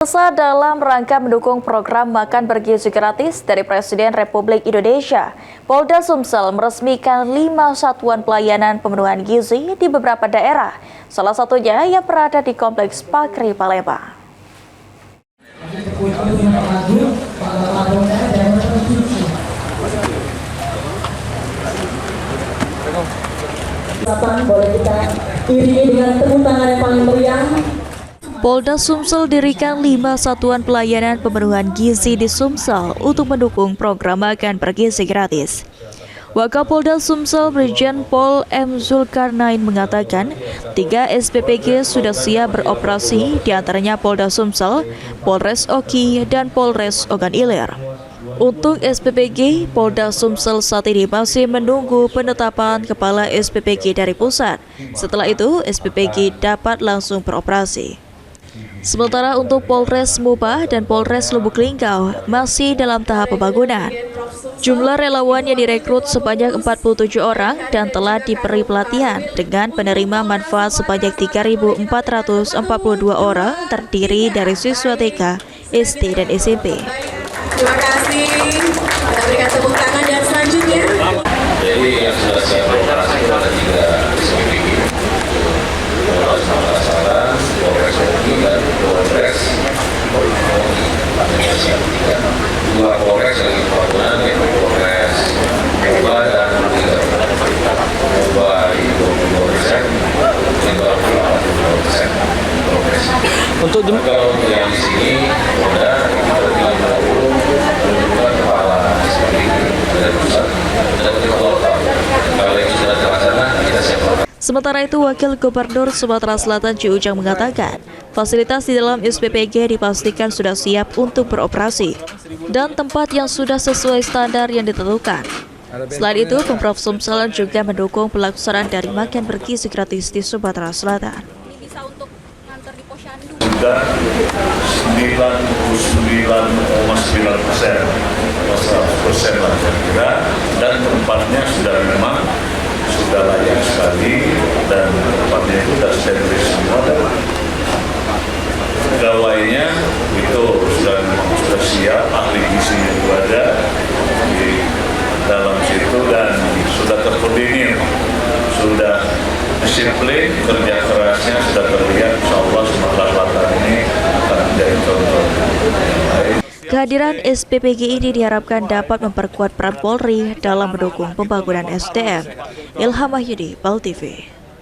Dalam rangka mendukung program makan bergizi gratis dari Presiden Republik Indonesia, Polda Sumsel meresmikan 5 satuan pelayanan pemenuhan gizi di beberapa daerah, salah satunya yang berada di Kompleks Pakri Palembang. Boleh kita iringi dengan tepuk tangan yang paling meriah. Polda Sumsel dirikan 5 satuan pelayanan pemenuhan gizi di Sumsel untuk mendukung program makan bergizi gratis. Wakapolda Sumsel Brigjen Pol M. Zulkarnain mengatakan 3 SPPG sudah siap beroperasi, diantaranya Polda Sumsel, Polres Oki, dan Polres Ogan Ilir. Untuk SPPG, Polda Sumsel saat ini masih menunggu penetapan kepala SPPG dari pusat. Setelah itu, SPPG dapat langsung beroperasi. Sementara untuk Polres Mubah dan Polres Lubuk Linggau masih dalam tahap pembangunan. Jumlah relawan yang direkrut sebanyak 47 orang dan telah diberi pelatihan dengan penerima manfaat sebanyak 3.442 orang terdiri dari siswa TK, SD, dan SMP. Terima kasih. Kita berikan tepuk tangan dan selanjutnya. Jadi yang sudah siap beroperasi ada 3 SPPG. Polres Makassar, Polres Oki, dan Polres Oki. Artinya siap 3. 2 Polres lagi pembangunan, yaitu Polres Mubah dan Mubah di 20%, Mubah 80% progres. Untuk yang di sini, Polda kita tinggal menentukan kepala SPPG dari pusat dan dari kota. Kalau yang sudah terlaksana, kita siap. Sementara itu, Wakil Gubernur Sumatera Selatan Ci Ujang mengatakan, fasilitas di dalam SPPG dipastikan sudah siap untuk beroperasi dan tempat yang sudah sesuai standar yang ditentukan. Selain itu, Pemprov Sumsel juga mendukung pelaksanaan dari makan bergizi gratis di Sumatera Selatan. Sudah 99,9% lah kira-kira, dan tempatnya sudah memang sudah layak sekali dan tempatnya itu sudah steril semua dan pegawainya itu sudah siap, ahli gizinya juga ada di dalam situ dan sudah terkoordinir, sudah disiplin, kerja kerasnya sudah terlihat. Insyaallah Sumatera Selatan ini akan menjadi contoh yang baik. Kehadiran SPPG ini diharapkan dapat memperkuat peran Polri dalam mendukung pembangunan SDM. Ilham Mahyudi, PAL TV.